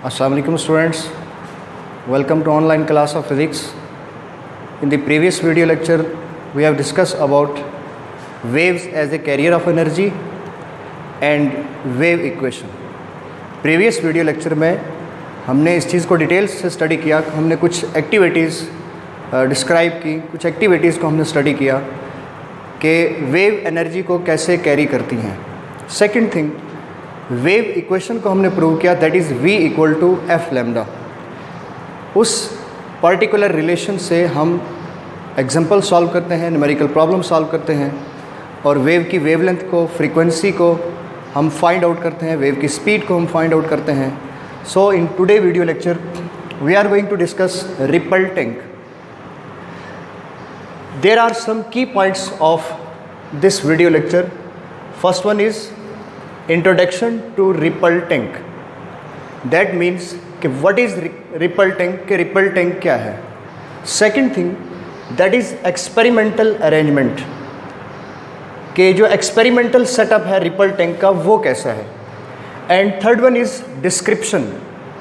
Assalamu alaikum students, welcome to online class of physics. In the previous video lecture we have discussed about waves as a carrier of energy and wave equation. Previous video lecture में हमने इस चीज़ को details से study किया, हमने कुछ activities describe की, कुछ एक्टिविटीज़ को हमने स्टडी किया कि वेव एनर्जी को कैसे कैरी करती हैं. सेकंड थिंग, वेव इक्वेशन को हमने प्रूव किया, that is v equal to f lambda. उस पर्टिकुलर रिलेशन से हम एग्जांपल सॉल्व करते हैं, न्यूमेरिकल प्रॉब्लम सॉल्व करते हैं और वेव की वेवलेंथ को, फ्रीक्वेंसी को हम फाइंड आउट करते हैं, वेव की स्पीड को हम फाइंड आउट करते हैं. So in today video lecture we are going to discuss ripple tank. There are some key points of this video lecture. First one is introduction to ripple tank. That means कि what is ripple tank, के ripple tank क्या है. Second thing, that is experimental arrangement, कि जो experimental setup है ripple tank का वो कैसा है. And third one is description.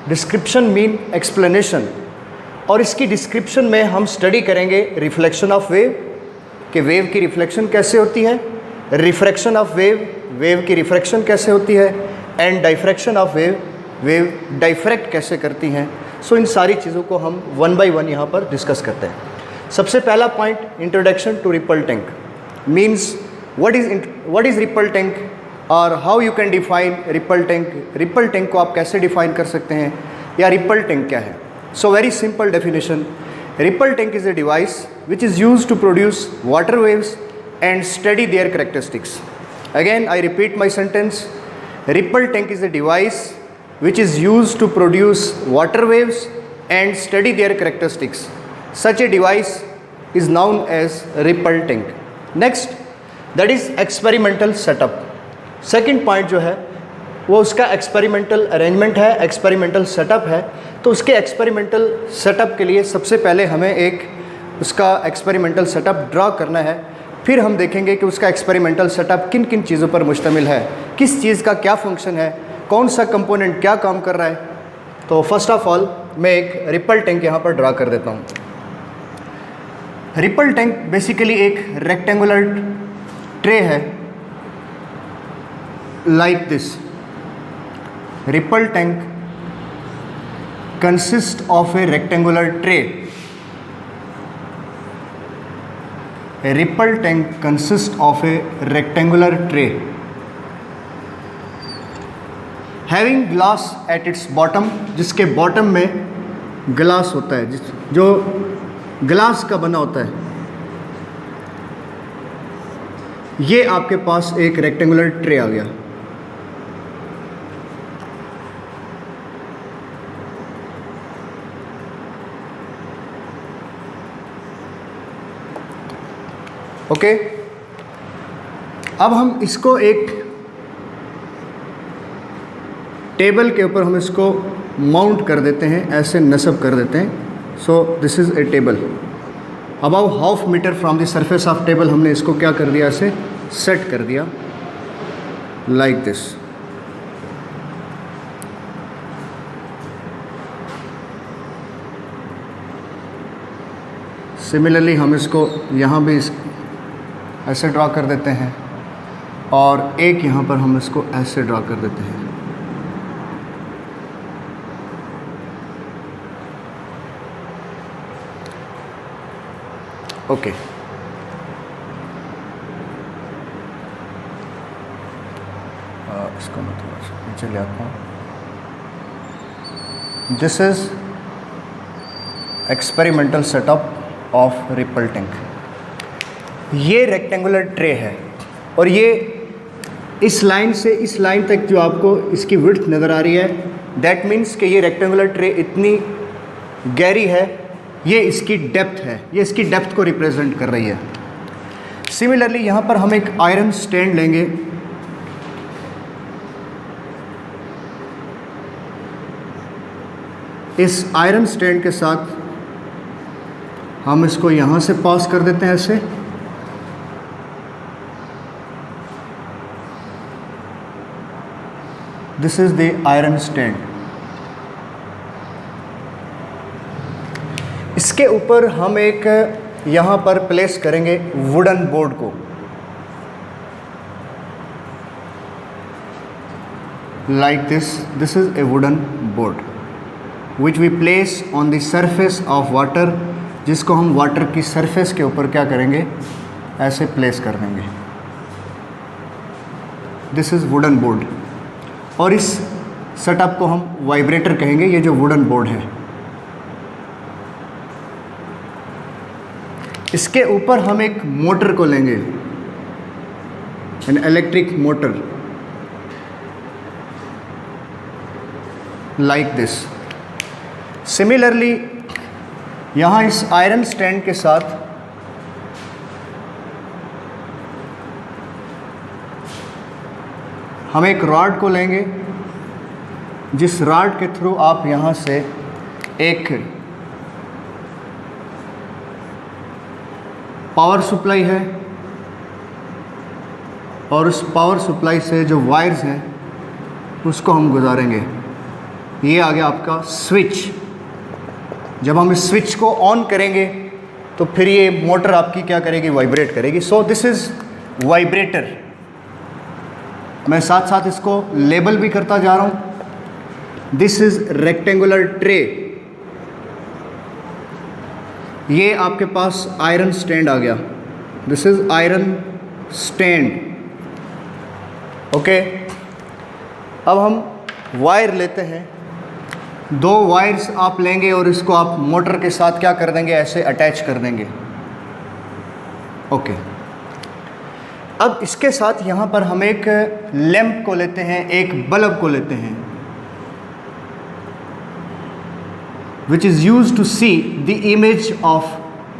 Description mean explanation, और इसकी डिस्क्रिप्शन में हम स्टडी करेंगे रिफ्लेक्शन ऑफ वेव, कि वेव की रिफ्लेक्शन कैसे होती है, रिफ्रैक्शन ऑफ वेव, वेव की रिफ्रैक्शन कैसे होती है, and diffraction of wave, wave diffract कैसे करती हैं. सो इन सारी चीज़ों को हम वन बाय वन यहाँ पर डिस्कस करते हैं. सबसे पहला point, introduction to ripple tank means what is ripple tank और how you can define ripple tank. Ripple tank को आप कैसे डिफाइन कर सकते हैं या रिपल टैंक क्या है. So very simple definition, ripple tank is a device which is used to produce water waves and study their characteristics. Again, I repeat my sentence. Ripple tank is a device which is used to produce water waves and study their characteristics. Such a device is known as ripple tank. Next, that is experimental setup. Second point जो है वो उसका experimental arrangement है, experimental setup है. तो उसके experimental setup के लिए सबसे पहले हमें एक उसका experimental setup draw करना है. फिर हम देखेंगे कि उसका एक्सपेरिमेंटल सेटअप किन किन चीज़ों पर मुश्तमिल है, किस चीज़ का क्या फंक्शन है, कौन सा कंपोनेंट क्या काम कर रहा है. तो फर्स्ट ऑफ ऑल मैं एक रिपल टैंक यहाँ पर ड्रा कर देता हूँ. रिपल टैंक बेसिकली एक रेक्टेंगुलर ट्रे है, like this. Ripple tank consist of A rectangular tray. A ripple tank consists of a rectangular tray having glass at its bottom, जिसके बॉटम में glass होता है, जो ग्लास का बना होता है. ये आपके पास एक रेक्टेंगुलर ट्रे आ गया. ओके, अब हम इसको एक टेबल के ऊपर हम इसको माउंट कर देते हैं, ऐसे नस्ब कर देते हैं. So this is a table. About half metre from the surface of table हमने इसको क्या कर दिया, ऐसे सेट कर दिया लाइक दिस. सिमिलरली हम इसको यहाँ भी ऐसे ड्रा कर देते हैं और एक यहाँ पर हम इसको ऐसे ड्रा कर देते हैं. ओके, इसको मैं थोड़ा सा नीचे ले आता हूँ. This is experimental setup of ripple tank. ये रेक्टेंगुलर ट्रे है और ये इस लाइन से इस लाइन तक जो आपको इसकी विड्थ नज़र आ रही है, दैट मीन्स कि ये रेक्टेंगुलर ट्रे इतनी गहरी है, ये इसकी डेप्थ है, ये इसकी डेप्थ को रिप्रेजेंट कर रही है. सिमिलरली यहाँ पर हम एक आयरन स्टैंड लेंगे. इस आयरन स्टैंड के साथ हम इसको यहाँ से पास कर देते हैं ऐसे. This is the iron stand. इसके ऊपर हम एक यहाँ पर प्लेस करेंगे वुडन बोर्ड को, like this is a wooden board which we place on the surface of water, जिसको हम वाटर की सरफेस के ऊपर क्या करेंगे, ऐसे प्लेस कर देंगे। दिस इज़ वुडन बोर्ड, और इस सेटअप को हम वाइब्रेटर कहेंगे, ये जो वुडन बोर्ड है। इसके ऊपर हम एक मोटर को लेंगे, an electric motor, like this. Similarly, यहाँ इस आयरन स्टैंड के साथ हम एक रॉड को लेंगे, जिस रॉड के थ्रू आप यहाँ से एक पावर सप्लाई है, और उस पावर सप्लाई से जो वायर्स हैं उसको हम गुजारेंगे। ये आ गया आपका स्विच। जब हम इस स्विच को ऑन करेंगे तो फिर ये मोटर आपकी क्या करेगी, वाइब्रेट करेगी। सो दिस इज़ वाइब्रेटर। मैं साथ साथ इसको लेबल भी करता जा रहा हूँ। This is rectangular tray. ये आपके पास आयरन स्टैंड आ गया, this is iron stand. Okay, अब हम वायर लेते हैं, 2 वायर्स आप लेंगे और इसको आप मोटर के साथ क्या कर देंगे, ऐसे अटैच कर देंगे। ओके, अब इसके साथ यहाँ पर हम एक लैंप को लेते हैं, एक बल्ब को लेते हैं, which is use to see the image of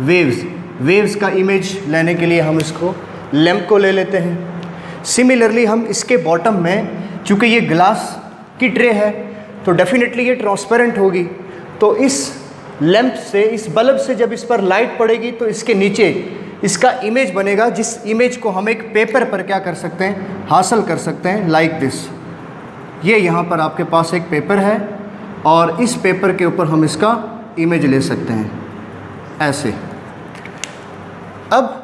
waves. Waves का इमेज लेने के लिए हम इसको लैंप को ले लेते हैं। सिमिलरली हम इसके बॉटम में, चूँकि ये ग्लास की ट्रे है तो डेफिनेटली ये ट्रांसपेरेंट होगी, तो इस लैंप से, इस बल्ब से जब इस पर लाइट पड़ेगी तो इसके नीचे इसका इमेज बनेगा, जिस इमेज को हम एक पेपर पर क्या कर सकते हैं, हासिल कर सकते हैं, लाइक दिस। ये यहाँ पर आपके पास एक पेपर है और इस पेपर के ऊपर हम इसका इमेज ले सकते हैं ऐसे। अब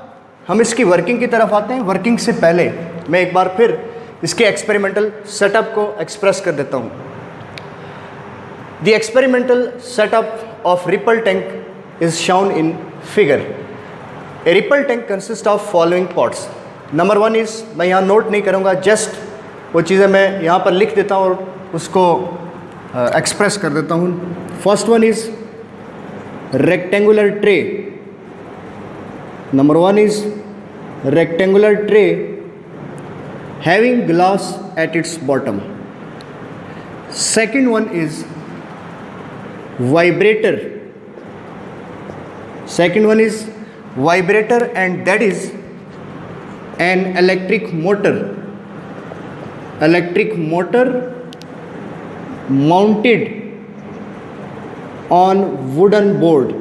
हम इसकी वर्किंग की तरफ आते हैं। वर्किंग से पहले मैं एक बार फिर इसके एक्सपेरिमेंटल सेटअप को एक्सप्रेस कर देता हूँ। The experimental setup of ripple tank is shown in figure. A ripple tank consists of following parts. Number 1 is, मैं यहाँ नोट नहीं करूँगा, जस्ट वो चीज़ें मैं यहाँ पर लिख देता हूँ और उसको एक्सप्रेस कर देता हूँ। First one is rectangular tray. Number 1 is rectangular tray having glass at its bottom. Second one is vibrator. Second one is vibrator, and that is an electric motor. Electric motor mounted on wooden board,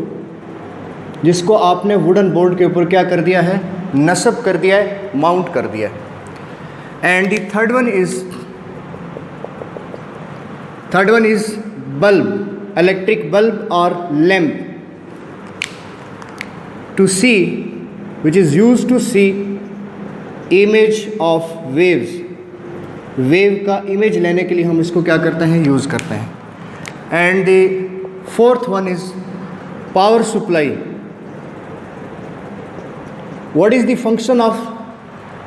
जिसको आपने wooden board के ऊपर क्या कर दिया है, नस्ब कर दिया है, माउंट कर दिया है। And the third one is bulb, electric bulb or lamp to see, which is used to see image of waves. Wave का इमेज लेने के लिए हम इसको क्या करते हैं, यूज़ करते हैं। And the fourth one is power supply. What is the function of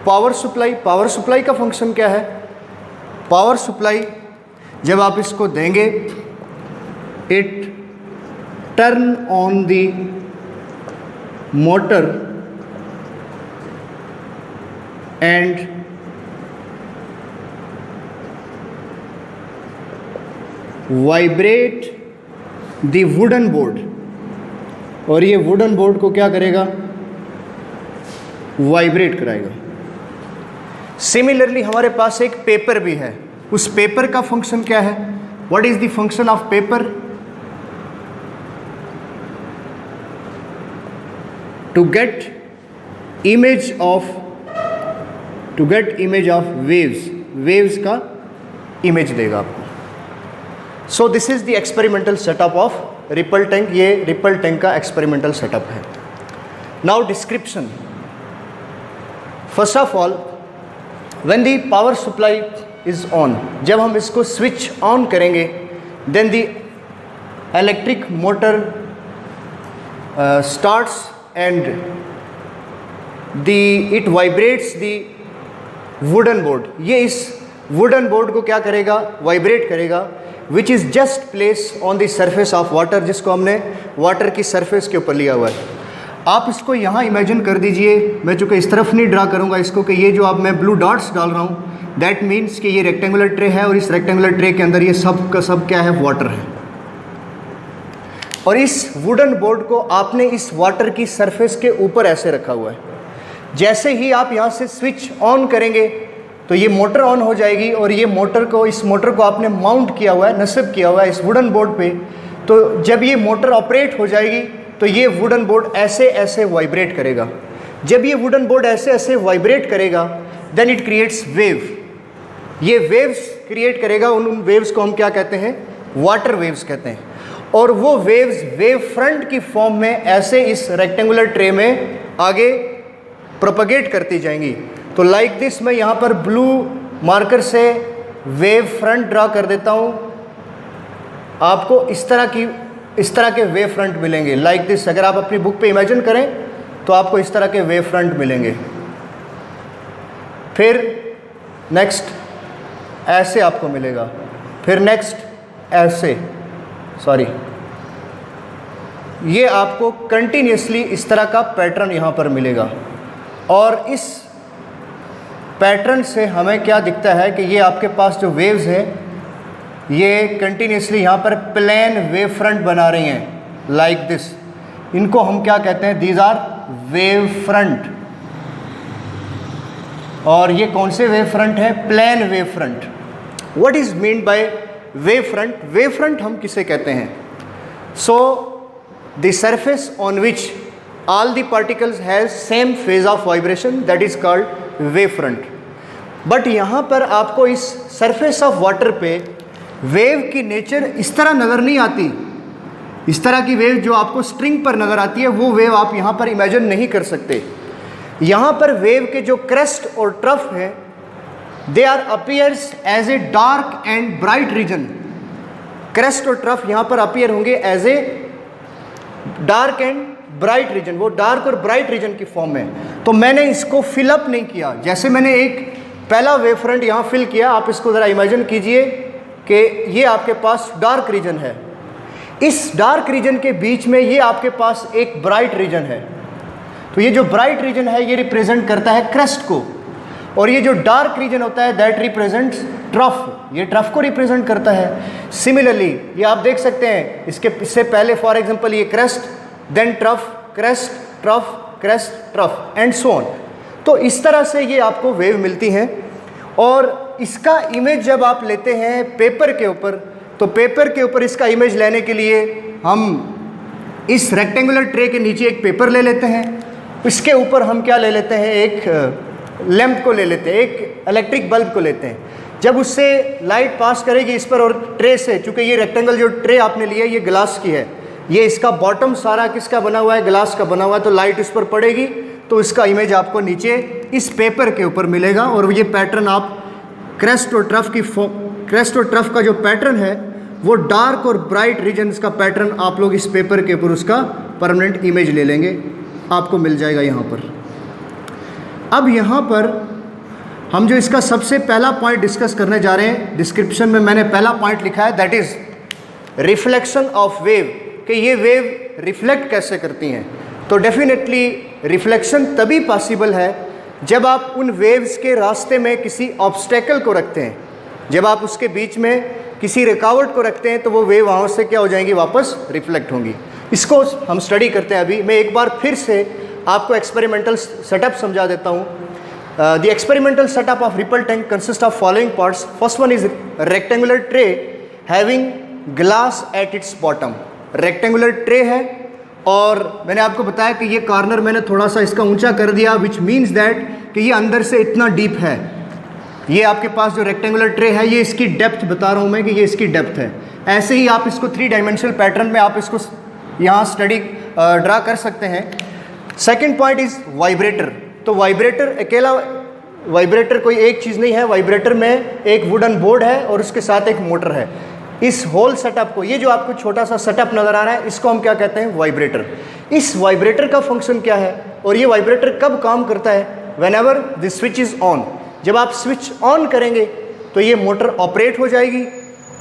power supply? Power supply का फंक्शन क्या है? पावर सप्लाई जब आप इसको देंगे, it turn on the motor and vibrate the wooden board, और ये वुडन बोर्ड को क्या करेगा, वाइब्रेट कराएगा। सिमिलरली हमारे पास एक पेपर भी है, उस पेपर का फंक्शन क्या है? What is the function of paper? to get image of waves का इमेज देगा आपको। So this is the experimental setup of ripple tank. ये रिपल टैंक का एक्सपेरिमेंटल सेटअप है। Now description. First of all, when the power supply is on, जब हम इसको switch on करेंगे, then the electric motor starts and it vibrates the wooden board. ये इस wooden board को क्या करेगा, वाइब्रेट करेगा, which is just place on the surface of water, जिसको हमने वाटर की सरफेस के ऊपर लिया हुआ है। आप इसको यहाँ इमेजिन कर दीजिए, मैं चूँकि इस तरफ नहीं ड्रा करूँगा इसको, कि ये जो अब मैं ब्लू डॉट्स डाल रहा हूँ, दैट मीन्स कि ये रेक्टेंगुलर ट्रे है और इस रेक्टेंगुलर ट्रे के अंदर ये सब का सब क्या है, वाटर है। और इस वुडन बोर्ड को आपने इस वाटर की सरफेस के ऊपर ऐसे रखा हुआ है। जैसे ही आप यहाँ से स्विच ऑन करेंगे तो ये मोटर ऑन हो जाएगी, और ये इस मोटर को आपने माउंट किया हुआ है, नस्ब किया हुआ है इस वुडन बोर्ड पे। तो जब ये मोटर ऑपरेट हो जाएगी तो ये वुडन बोर्ड ऐसे ऐसे वाइब्रेट करेगा। जब ये वुडन बोर्ड ऐसे ऐसे वाइब्रेट करेगा, देन इट क्रिएट्स वेव। ये वेव्स क्रिएट करेगा, उन वेव्स को हम क्या कहते हैं, वाटर वेव्स कहते हैं। और वो वेव्स वेव फ्रंट की फॉर्म में ऐसे इस रेक्टेंगुलर ट्रे में आगे प्रोपगेट करती जाएंगी। तो लाइक दिस, मैं यहाँ पर ब्लू मार्कर से वेव फ्रंट ड्रा कर देता हूँ। आपको इस तरह के वेव फ्रंट मिलेंगे लाइक दिस। अगर आप अपनी बुक पे इमेजिन करें तो आपको इस तरह के वेव फ्रंट मिलेंगे। फिर नेक्स्ट ऐसे आपको मिलेगा, फिर नेक्स्ट ऐसे, सॉरी, ये आपको कंटिन्यूसली इस तरह का पैटर्न यहाँ पर मिलेगा। और इस पैटर्न से हमें क्या दिखता है कि ये आपके पास जो वेव्स हैं ये कंटिन्यूसली यहाँ पर प्लेन वेव फ्रंट बना रही हैं लाइक दिस। इनको हम क्या कहते हैं, दीज आर वेव फ्रंट। और ये कौन से वेव फ्रंट है, plane wave front. What is mean by wave front? Wave front हम किसे कहते हैं? So the surface on which all the particles has same phase of vibration, that is called wave front. But यहाँ पर आपको इस surface of water पे wave की नेचर इस तरह नज़र नहीं आती। इस तरह की वेव जो आपको स्ट्रिंग पर नज़र आती है, वो वेव आप यहाँ पर इमेजिन नहीं कर सकते। यहाँ पर वेव के जो क्रेस्ट और ट्रफ है, they are appears as a dark and bright region. Crest और ट्रफ यहाँ पर अपीयर होंगे as a dark and bright region, वो डार्क और ब्राइट रीजन की फॉर्म में। तो मैंने इसको फिलअप नहीं किया। जैसे मैंने एक पहला वेव फ्रंट यहाँ फिल किया, आप इसको ज़रा इमेजिन कीजिए कि ये आपके पास डार्क रीजन है, इस डार्क रीजन के बीच में ये आपके पास एक ब्राइट रीजन है। तो ये जो ब्राइट रीजन है ये रिप्रेजेंट करता है क्रेस्ट को, और ये जो डार्क रीजन होता है दैट रिप्रेजेंट्स ट्रफ, ये ट्रफ को रिप्रेजेंट करता है। सिमिलरली ये आप देख सकते हैं, इससे पहले फॉर एग्जांपल ये crest, then trough, crest, trough, crest, trough and so on. तो इस तरह से ये आपको वेव मिलती हैं। और इसका इमेज जब आप लेते हैं पेपर के ऊपर, तो पेपर के ऊपर इसका इमेज लेने के लिए हम इस रेक्टेंगुलर ट्रे के नीचे एक पेपर ले लेते हैं, इसके ऊपर हम क्या ले लेते हैं, एक लैंप को ले लेते हैं, एक इलेक्ट्रिक बल्ब को लेते हैं। जब उससे लाइट पास करेगी इस पर और ट्रे से, चूँकि ये रेक्टेंगल जो ट्रे आपने लिया है ये ग्लास की है, ये इसका बॉटम सारा किसका बना हुआ है, ग्लास का बना हुआ है, तो लाइट इस पर पड़ेगी तो इसका इमेज आपको नीचे इस पेपर के ऊपर मिलेगा। और ये पैटर्न आप क्रेस्ट और ट्रफ का जो पैटर्न है वो डार्क और ब्राइट रीजन्स का पैटर्न आप लोग इस पेपर के ऊपर उसका परमानेंट इमेज ले लेंगे, आपको मिल जाएगा यहाँ पर। अब यहाँ पर हम जो इसका सबसे पहला पॉइंट डिस्कस करने जा रहे हैं, डिस्क्रिप्शन में मैंने पहला पॉइंट लिखा है, that is reflection of wave, कि ये वेव रिफ्लेक्ट कैसे करती हैं। तो डेफिनेटली रिफ्लेक्शन तभी पॉसिबल है जब आप उन वेव्स के रास्ते में किसी ऑब्स्टेकल को रखते हैं, जब आप उसके बीच में किसी रुकावट को रखते हैं तो वो वेव वहाँ से क्या हो जाएंगी, वापस रिफ्लेक्ट होंगी। इसको हम स्टडी करते हैं। अभी मैं एक बार फिर से आपको एक्सपेरिमेंटल सेटअप समझा देता हूँ। The experimental setup of ripple tank consist of following parts. First one is rectangular tray having glass at its bottom. Rectangular tray है और मैंने आपको बताया कि ये कॉर्नर मैंने थोड़ा सा इसका ऊंचा कर दिया, विच मीन्स दैट कि ये अंदर से इतना डीप है। ये आपके पास जो रेक्टेंगुलर ट्रे है ये इसकी डेप्थ बता रहा हूँ मैं कि ये इसकी डेप्थ है। ऐसे ही आप इसको 3 डायमेंशनल पैटर्न में आप इसको यहाँ स्टडी ड्रा कर सकते हैं। Second point is vibrator. तो वाइब्रेटर अकेला वाइब्रेटर कोई एक चीज़ नहीं है, वाइब्रेटर में एक वुडन बोर्ड है और उसके साथ एक मोटर है। इस होल सेटअप को, ये जो आपको छोटा सा सेटअप नज़र आ रहा है, इसको हम क्या कहते हैं, वाइब्रेटर। इस वाइब्रेटर का फंक्शन क्या है और ये वाइब्रेटर कब काम करता है, when ever the switch is on. जब आप स्विच ऑन करेंगे तो ये मोटर ऑपरेट हो जाएगी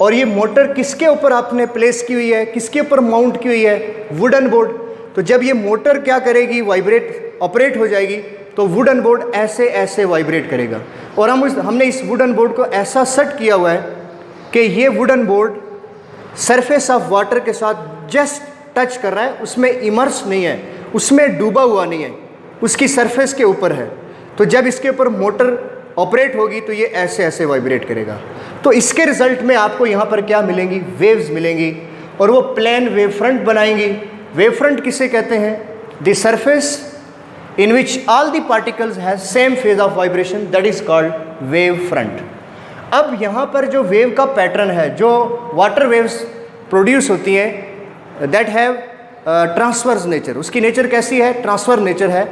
और ये मोटर किसके ऊपर आपने प्लेस की हुई है, किसके ऊपर माउंट की हुई है, वुडन बोर्ड। तो जब ये मोटर क्या करेगी, वाइब्रेट ऑपरेट हो जाएगी, तो वुडन बोर्ड ऐसे ऐसे वाइब्रेट करेगा। और हमने इस वुडन बोर्ड को ऐसा सेट किया हुआ है कि ये wooden board surface of water के साथ जस्ट टच कर रहा है, उसमें इमर्स नहीं है, उसमें डूबा हुआ नहीं है, उसकी सरफेस के ऊपर है। तो जब इसके ऊपर मोटर ऑपरेट होगी तो ये ऐसे ऐसे वाइब्रेट करेगा। तो इसके रिजल्ट में आपको यहाँ पर क्या मिलेंगी, वेव्स मिलेंगी और वो प्लेन वेव फ्रंट बनाएंगी। वेव फ्रंट किसे कहते हैं, the surface in which all the particles has same phase of vibration, that is called wave front। अब यहाँ पर जो वेव का पैटर्न है, जो वाटर वेव्स प्रोड्यूस होती हैं, दैट हैव ट्रांसवर्स नेचर। उसकी नेचर कैसी है, ट्रांसफर नेचर है,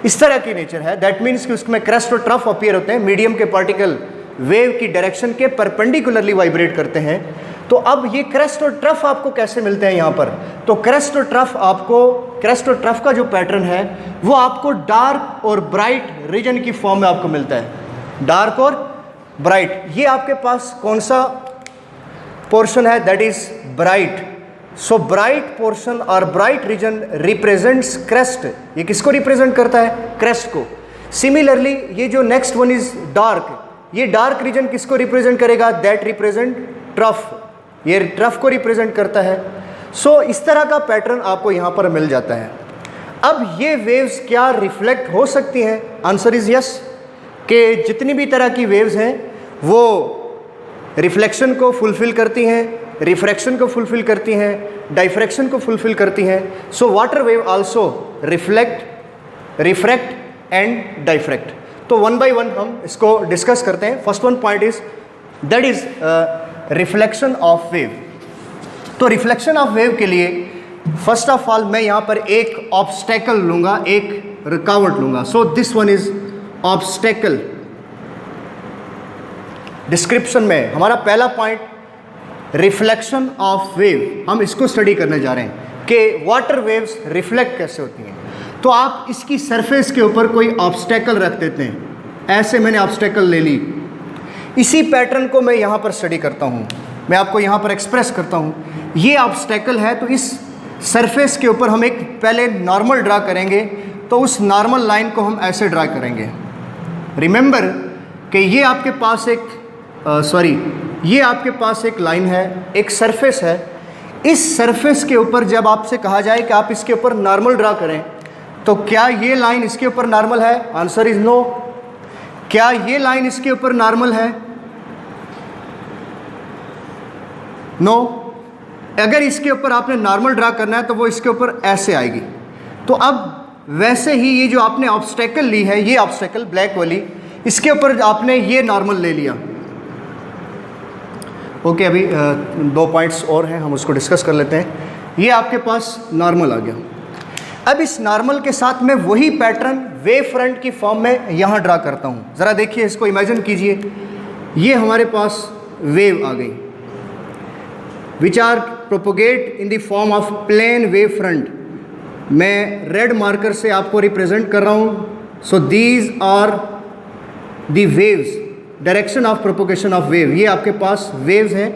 इस तरह की नेचर है। दैट मीन्स कि उसमें क्रेस्ट और ट्रफ अपीयर होते हैं, मीडियम के पार्टिकल वेव की डायरेक्शन के परपेंडिकुलरली वाइब्रेट करते हैं। तो अब ये क्रेस्ट और ट्रफ आपको कैसे मिलते हैं यहाँ पर, तो क्रेस्ट और ट्रफ का जो पैटर्न है वो आपको डार्क और ब्राइट रीजन की फॉर्म में आपको मिलता है। डार्क और ब्राइट, ये आपके पास कौन सा पोर्शन है, that is bright. So bright portion और ब्राइट रीजन रिप्रेजेंट्स क्रेस्ट। ये किसको रिप्रेजेंट करता है, क्रेस्ट को। सिमिलरली ये जो नेक्स्ट वन इज डार्क, ये डार्क रीजन किसको रिप्रेजेंट करेगा, दैट रिप्रेजेंट ट्रफ, ये ट्रफ को रिप्रेजेंट करता है। सो इस तरह का पैटर्न आपको यहाँ पर मिल जाता है। अब ये वेव्स क्या रिफ्लेक्ट हो सकती हैं, आंसर इज यस, कि जितनी भी तरह की वेव्स हैं वो रिफ्लेक्शन को फुलफिल करती हैं, रिफ्रैक्शन को फुलफिल करती हैं, डाइफ्रैक्शन को फुलफिल करती हैं। So water wave also reflect, refract and diffract. तो वन बाय वन हम इसको डिस्कस करते हैं। First one point is that is reflection of wave. तो रिफ्लेक्शन ऑफ वेव के लिए फर्स्ट ऑफ ऑल मैं यहाँ पर एक ऑब्स्टेकल लूँगा, एक रुकावट लूँगा। So this one is obstacle. Description में हमारा पहला पॉइंट रिफ्लेक्शन ऑफ वेव, हम इसको स्टडी करने जा रहे हैं कि वाटर वेव्स रिफ्लेक्ट कैसे होती हैं। तो आप इसकी सरफेस के ऊपर कोई ऑब्स्टेकल रख देते हैं, ऐसे मैंने ऑब्स्टेकल ले ली, इसी पैटर्न को मैं यहाँ पर स्टडी करता हूँ, मैं आपको यहाँ पर एक्सप्रेस करता हूँ। ये ऑब्स्टेकल है, तो इस सरफेस के ऊपर हम एक पहले नॉर्मल ड्रा करेंगे। तो उस नॉर्मल लाइन को हम ऐसे ड्रा करेंगे। रिमेंबर कि ये आपके पास एक ये आपके पास एक लाइन है, एक सरफेस है। इस सरफेस के ऊपर जब आपसे कहा जाए कि आप इसके ऊपर नॉर्मल ड्रा करें, तो क्या ये लाइन इसके ऊपर नॉर्मल है, आंसर इज नो। क्या ये लाइन इसके ऊपर नॉर्मल है, नो। अगर इसके ऊपर आपने नॉर्मल ड्रा करना है तो वो इसके ऊपर ऐसे आएगी। तो अब वैसे ही ये जो आपने ऑब्स्टेकल ली है, ये ऑब्स्टेकल ब्लैक वाली, इसके ऊपर आपने ये नॉर्मल ले लिया। ओके, अभी 2 पॉइंट्स और हैं, हम उसको डिस्कस कर लेते हैं। ये आपके पास नॉर्मल आ गया। अब इस नॉर्मल के साथ मैं वही पैटर्न वेव फ्रंट की फॉर्म में यहाँ ड्रा करता हूँ। ज़रा देखिए, इसको इमेजिन कीजिए, ये हमारे पास वेव आ गई which are propagate in the form of plane wave front. मैं रेड मार्कर से आपको रिप्रेजेंट कर रहा हूँ। So these are the waves, direction of propagation of wave. ये आपके पास वेव्स हैं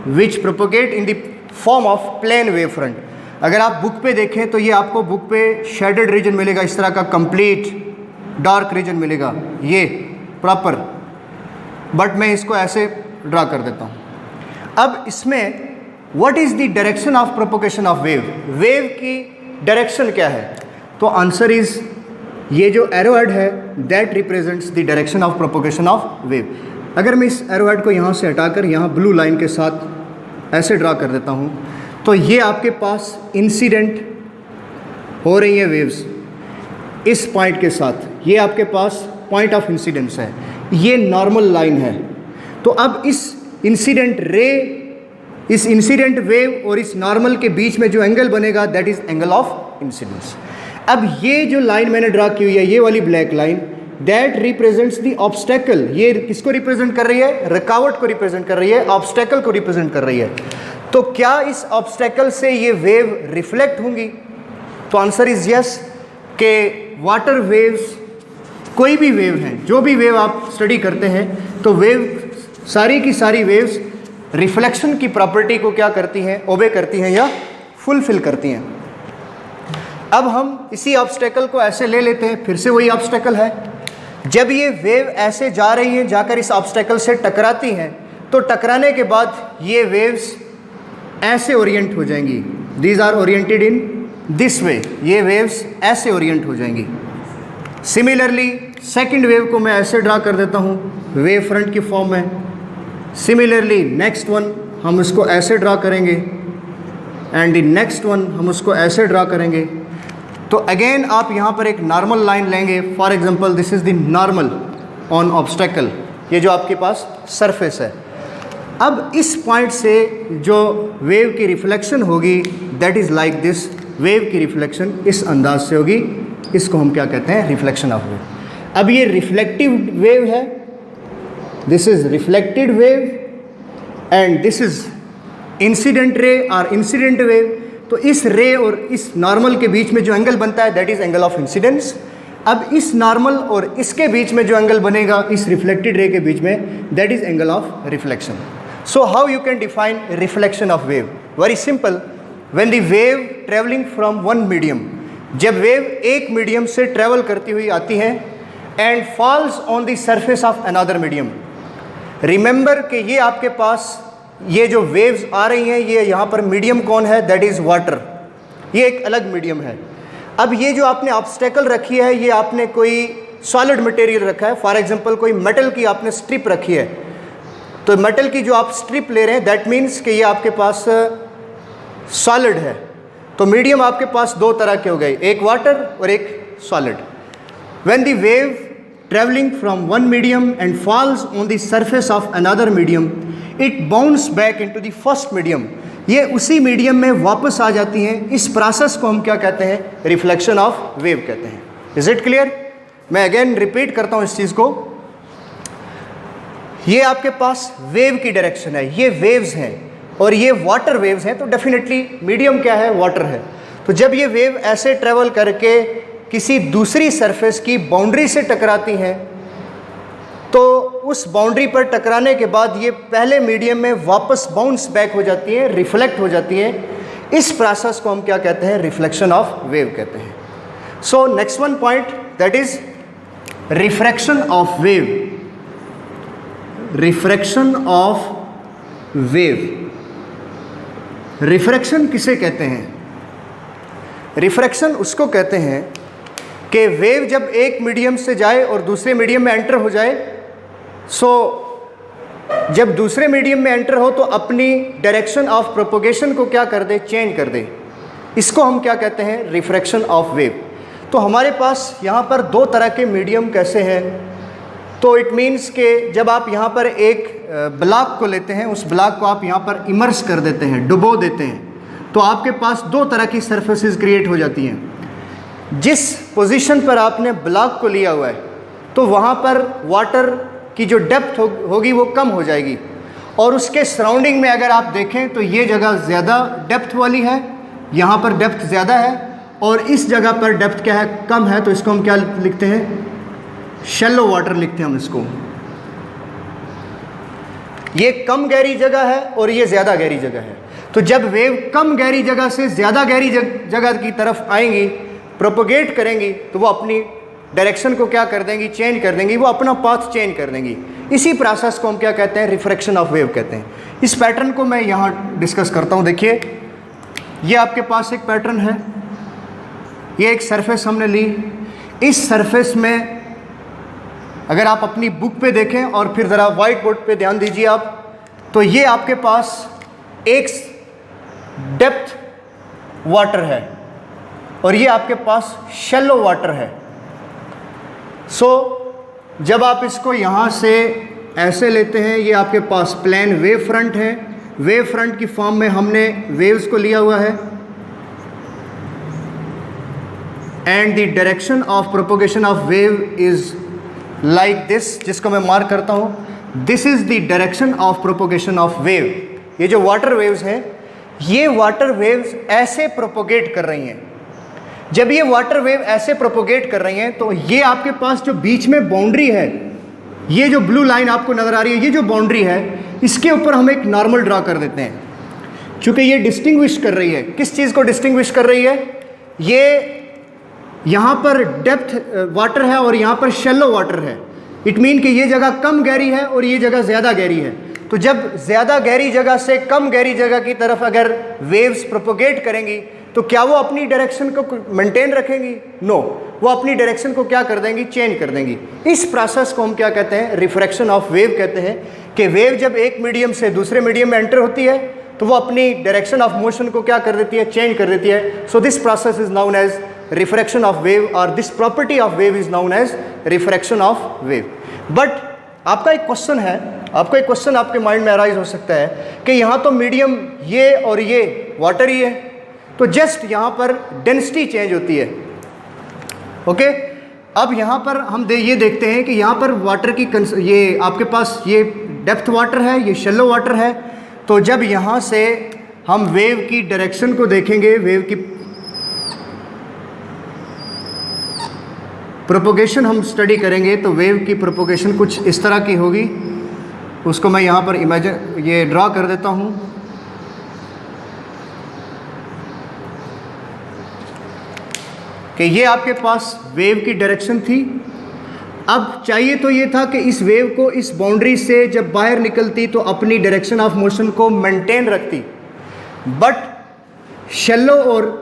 which propagate in the form of plane wave front. अगर आप बुक पे देखें तो ये आपको बुक पे शेडेड रीजन मिलेगा, इस तरह का कंप्लीट डार्क रीजन मिलेगा, ये प्रॉपर, बट मैं इसको ऐसे ड्रा कर देता हूँ। अब इसमें what is the direction of propagation of wave, wave की डायरेक्शन क्या है, तो आंसर इज ये जो एरोहेड है that represents the direction of propagation of wave. अगर मैं इस एरोहेड को यहाँ से हटाकर यहाँ ब्लू लाइन के साथ ऐसे ड्रा कर देता हूँ, तो ये आपके पास इंसिडेंट हो रही है वेव्स इस पॉइंट के साथ, ये आपके पास पॉइंट ऑफ इंसिडेंस है, ये नॉर्मल लाइन है। तो अब इस इंसिडेंट रे इस इंसिडेंट वेव और इस नॉर्मल के बीच में जो एंगल बनेगा that is angle of incidence. अब ये जो लाइन मैंने ड्रा की हुई है, ये वाली black line, that represents the obstacle. ये किसको रिप्रेजेंट कर रही है? रुकावट को रिप्रेजेंट कर रही है, ऑब्स्टेकल को रिप्रेजेंट कर रही है। तो क्या इस ऑब्स्टेकल से ये वेव रिफ्लेक्ट होंगी? तो आंसर इज यस, के वाटर वेव्स, कोई भी वेव हैं, जो भी वेव आप स्टडी करते हैं, तो वेव सारी की सारी वेव्स रिफ्लेक्शन की प्रॉपर्टी को क्या करती हैं? ओबे करती हैं या फुलफिल करती हैं। अब हम इसी ऑब्स्टेकल को ऐसे ले लेते हैं, फिर से वही ऑब्स्टेकल है। जब ये वेव ऐसे जा रही हैं, जाकर इस ऑब्स्टेकल से टकराती हैं, तो टकराने के बाद ये वेव्स ऐसे ओरिएंट हो जाएंगी। These are oriented in this way, ये वेव्स ऐसे ओरिएंट हो जाएंगी। सिमिलरली सेकंड वेव को मैं ऐसे ड्रा कर देता हूँ वेव फ्रंट की फॉर्म में। सिमिलरली नेक्स्ट वन हम इसको ऐसे ड्रा करेंगे एंड द नेक्स्ट वन हम उसको ऐसे ड्रा करेंगे। तो अगेन आप यहाँ पर एक नॉर्मल लाइन लेंगे। For example this is the normal on obstacle, ये जो आपके पास सरफेस है। अब इस पॉइंट से जो वेव की रिफ्लेक्शन होगी that is like this. Wave की रिफ्लेक्शन इस अंदाज से होगी, इसको हम क्या कहते हैं? Reflection of wave. अब ये रिफ्लेक्टिव वेव है, this is reflected wave and this is incident ray और इंसिडेंट वेव। तो इस रे और इस नॉर्मल के बीच में जो एंगल बनता है that is angle of incidence. अब इस नॉर्मल और इसके बीच में जो एंगल बनेगा इस रिफ्लेक्टेड रे के बीच में that is angle of reflection. So how you can define reflection of wave? Very simple, when the wave travelling from one medium, जब वेव एक मीडियम से ट्रेवल करती हुई आती है and falls on the surface of another medium. Remember कि ये आपके पास ये जो वेव्स आ रही हैं, ये यहाँ पर मीडियम कौन है? That is water. ये एक अलग मीडियम है। अब ये जो आपने ऑब्स्टेकल रखी है, ये आपने कोई सॉलिड मटेरियल रखा है। फॉर एग्जांपल कोई मेटल की आपने स्ट्रिप रखी है, तो मेटल की जो आप स्ट्रिप ले रहे हैं दैट मीन्स कि ये आपके पास सॉलिड है। तो मीडियम आपके पास दो तरह के हो गए, एक वाटर और एक solid. When the wave traveling from one medium and falls on the surface of another medium, it bounce back into the first medium. ये उसी मीडियम में वापस आ जाती हैं। इस प्रोसेस को हम क्या कहते हैं? रिफ्लेक्शन ऑफ वेव कहते हैं। Is it clear? मैं अगेन रिपीट करता हूँ इस चीज़ को। ये आपके पास वेव की डायरेक्शन है, ये वेव्स हैं और ये वाटर वेव्स हैं, तो डेफिनेटली मीडियम क्या है? वाटर है। तो जब ये वेव ऐसे ट्रेवल करके किसी दूसरी सरफेस की बाउंड्री से टकराती हैं, तो उस बाउंड्री पर टकराने के बाद ये पहले मीडियम में वापस बाउंस बैक हो जाती है, रिफ्लेक्ट हो जाती है। इस प्रोसेस को हम क्या कहते हैं? रिफ्लेक्शन ऑफ वेव कहते हैं। So next one point that is refraction of wave. Refraction of wave, refraction किसे कहते हैं? रिफ्रैक्शन उसको कहते हैं कि वेव जब एक मीडियम से जाए और दूसरे मीडियम में एंटर हो जाए, सो जब दूसरे मीडियम में एंटर हो तो अपनी डायरेक्शन ऑफ प्रोपोगेशन को क्या कर दे? चेंज कर दे। इसको हम क्या कहते हैं? Refraction of wave. तो हमारे पास यहाँ पर दो तरह के मीडियम कैसे हैं? तो इट मीन्स कि जब आप यहाँ पर एक ब्लॉक को लेते हैं, उस ब्लॉक को आप यहाँ पर इमर्स कर देते हैं, डुबो देते हैं, तो आपके पास दो तरह की सरफेसेस क्रिएट हो जाती हैं। जिस पोजीशन पर आपने ब्लॉक को लिया हुआ है तो वहाँ पर वाटर की जो डेप्थ होगी वो कम हो जाएगी, और उसके सराउंडिंग में अगर आप देखें तो ये जगह ज़्यादा डेप्थ वाली है, यहाँ पर डेप्थ ज़्यादा है, और इस जगह पर डेप्थ क्या है? कम है। तो इसको हम क्या लिखते हैं? शैलो वाटर लिखते हैं हम इसको। ये कम गहरी जगह है और ये ज़्यादा गहरी जगह है। तो जब वेव कम गहरी जगह से ज़्यादा गहरी जगह की तरफ आएंगी, प्रोपोगेट करेंगी, तो वो अपनी डायरेक्शन को क्या कर देंगी? चेंज कर देंगी, वो अपना पाथ चेंज कर देंगी। इसी प्रोसेस को हम क्या कहते हैं? रिफ्रैक्शन ऑफ वेव कहते हैं। इस पैटर्न को मैं यहाँ डिस्कस करता हूँ। देखिए, ये आपके पास एक पैटर्न है, ये एक सरफेस हमने ली। इस सरफेस में अगर आप अपनी बुक पे देखें और फिर ज़रा वाइट बोर्ड पे ध्यान दीजिए आप, तो ये आपके पास एक डेप्थ वाटर है और ये आपके पास शैलो वाटर है। सो जब आप इसको यहाँ से ऐसे लेते हैं, ये आपके पास प्लेन वेव फ्रंट है, वेव फ्रंट की फॉर्म में हमने वेव्स को लिया हुआ है, and the direction of propagation of wave is like this, जिसको मैं मार्क करता हूँ। This is the direction of propagation of wave. ये जो वाटर वेव्स हैं, ये वाटर वेव्स ऐसे प्रोपोगेट कर रही हैं। जब ये वाटर वेव ऐसे प्रोपोगेट कर रही हैं तो ये आपके पास जो बीच में बाउंड्री है, ये जो ब्लू लाइन आपको नज़र आ रही है, ये जो बाउंड्री है, इसके ऊपर हम एक नॉर्मल ड्रा कर देते हैं। चूँकि ये डिस्टिंग्विश कर रही है, किस चीज़ को डिस्टिंग्विश कर रही है? ये यहाँ पर डेप्थ वाटर है और यहाँ पर शैलो वाटर है। इट मीन कि ये जगह कम गहरी है और ये जगह ज़्यादा गहरी है। तो जब ज़्यादा गहरी जगह से कम गहरी जगह की तरफ अगर वेव्स प्रोपोगेट करेंगी तो क्या वो अपनी डायरेक्शन को मेंटेन रखेंगी? नो, वो अपनी डायरेक्शन को क्या कर देंगी? चेंज कर देंगी। इस प्रोसेस को हम क्या कहते हैं? रिफ्रैक्शन ऑफ वेव कहते हैं। कि वेव जब एक मीडियम से दूसरे मीडियम में एंटर होती है तो वो अपनी डायरेक्शन ऑफ मोशन को क्या कर देती है? चेंज कर देती है। So this process is known as refraction of wave, और this property of wave is known as refraction of wave. But आपका एक क्वेश्चन है, आपका एक क्वेश्चन आपके माइंड में अराइज हो सकता है कि यहाँ तो मीडियम ये और ये वाटर ही है, तो जस्ट यहाँ पर डेंसिटी चेंज होती है। ओके, अब यहाँ पर हम ये देखते हैं कि यहाँ पर वाटर की ये आपके पास ये डेप्थ वाटर है, ये शैलो वाटर है। तो जब यहाँ से हम वेव की डायरेक्शन को देखेंगे, वेव की प्रोपोगेशन हम स्टडी करेंगे, तो वेव की प्रोपोगेशन कुछ इस तरह की होगी। उसको मैं यहाँ पर इमेजिन ये ड्रा कर देता हूँ। कि ये आपके पास वेव की डायरेक्शन थी। अब चाहिए तो ये था कि इस वेव को इस बाउंड्री से जब बाहर निकलती तो अपनी डायरेक्शन ऑफ मोशन को मेंटेन रखती, बट शैलो और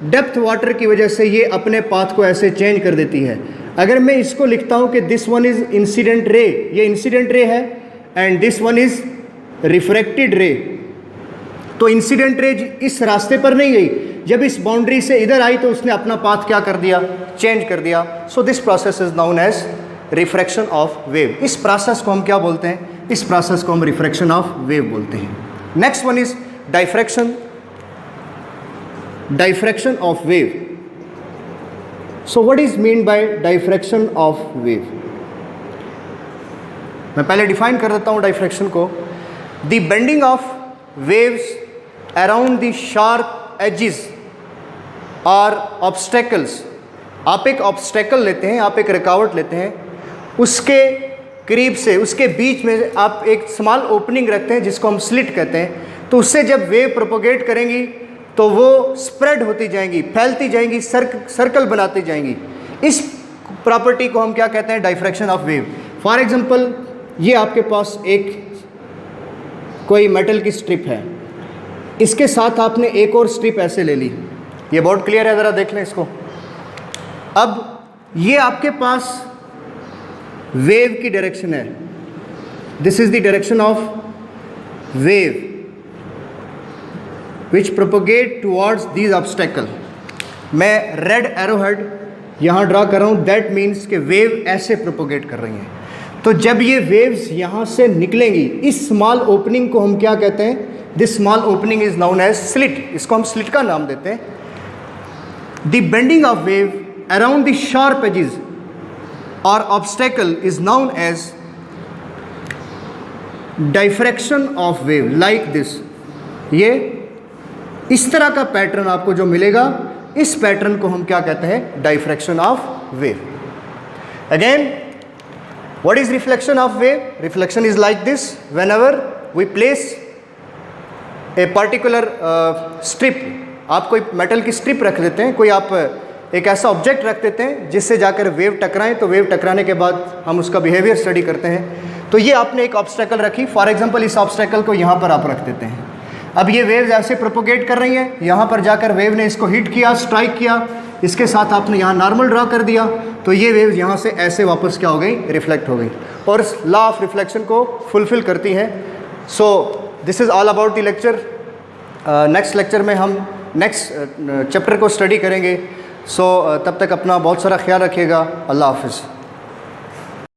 डेप्थ वाटर की वजह से ये अपने पाथ को ऐसे चेंज कर देती है। अगर मैं इसको लिखता हूँ कि this one is incident ray, ये इंसिडेंट रे है, and this one is refracted रे। तो इंसिडेंट रे इस रास्ते पर नहीं गई, जब इस बाउंड्री से इधर आई तो उसने अपना पाथ क्या कर दिया? चेंज कर दिया। So this process is known as refraction of wave. इस प्रोसेस को हम क्या बोलते हैं? इस प्रोसेस को हम रिफ्रैक्शन ऑफ वेव बोलते हैं। Next one is diffraction, diffraction of wave. So what is mean by diffraction of wave? मैं पहले डिफाइन कर देता हूं डाइफ्रैक्शन को। The bending of waves around the sharp edges और ऑब्स्टेकल्स। आप एक ऑब्स्टेकल लेते हैं, आप एक रुकावट लेते हैं, उसके करीब से, उसके बीच में आप एक स्मॉल ओपनिंग रखते हैं जिसको हम स्लिट कहते हैं। तो उससे जब वेव प्रोपोगेट करेंगी तो वो स्प्रेड होती जाएंगी, फैलती जाएंगी, सर्कल बनाती जाएंगी। इस प्रॉपर्टी को हम क्या कहते हैं? Diffraction of wave. For example, ये आपके पास एक कोई मेटल की स्ट्रिप है, इसके साथ आपने एक और स्ट्रिप ऐसे ले ली। ये बहुत क्लियर है, ज़रा देख लें इसको। अब ये आपके पास वेव की डायरेक्शन है, this is the direction of wave which propagate towards these obstacle. मैं रेड एरो हेड यहाँ ड्रा कर रहा हूँ, दैट मीन्स कि वेव ऐसे प्रोपोगेट कर रही हैं। तो जब ये वेव्स यहाँ से निकलेंगी, इस स्मॉल ओपनिंग को हम क्या कहते हैं? This small opening is known as slit. इसको हम स्लिट का नाम देते हैं। The bending of wave around the sharp edges और obstacle is known as diffraction of wave, like this. ये इस तरह का पैटर्न आपको जो मिलेगा, इस पैटर्न को हम क्या कहते हैं? Diffraction of wave. Again, what is reflection of wave? Reflection is like this. Whenever we place a particular strip, आप कोई मेटल की स्ट्रिप रख देते हैं, कोई आप एक ऐसा ऑब्जेक्ट रख देते हैं जिससे जाकर वेव टकराएं, तो वेव टकराने के बाद हम उसका बिहेवियर स्टडी करते हैं। तो ये आपने एक ऑब्स्टेकल रखी, फॉर एग्जांपल इस ऑब्स्टेकल को यहाँ पर आप रख देते हैं। अब ये वेव्स ऐसे प्रोपोगेट कर रही हैं, यहाँ पर जाकर वेव ने इसको हिट किया, स्ट्राइक किया, इसके साथ आपने यहाँ नॉर्मल ड्रा कर दिया, तो ये वेव्स यहाँ से ऐसे वापस क्या हो गई? रिफ्लेक्ट हो गई, और लॉ ऑफ रिफ्लेक्शन को फुलफिल करती हैं। So this is all about the lecture. Next lecture में हम नेक्स्ट चैप्टर को स्टडी करेंगे। सो तब तक अपना बहुत सारा ख्याल रखिएगा। अल्लाह हाफिज़।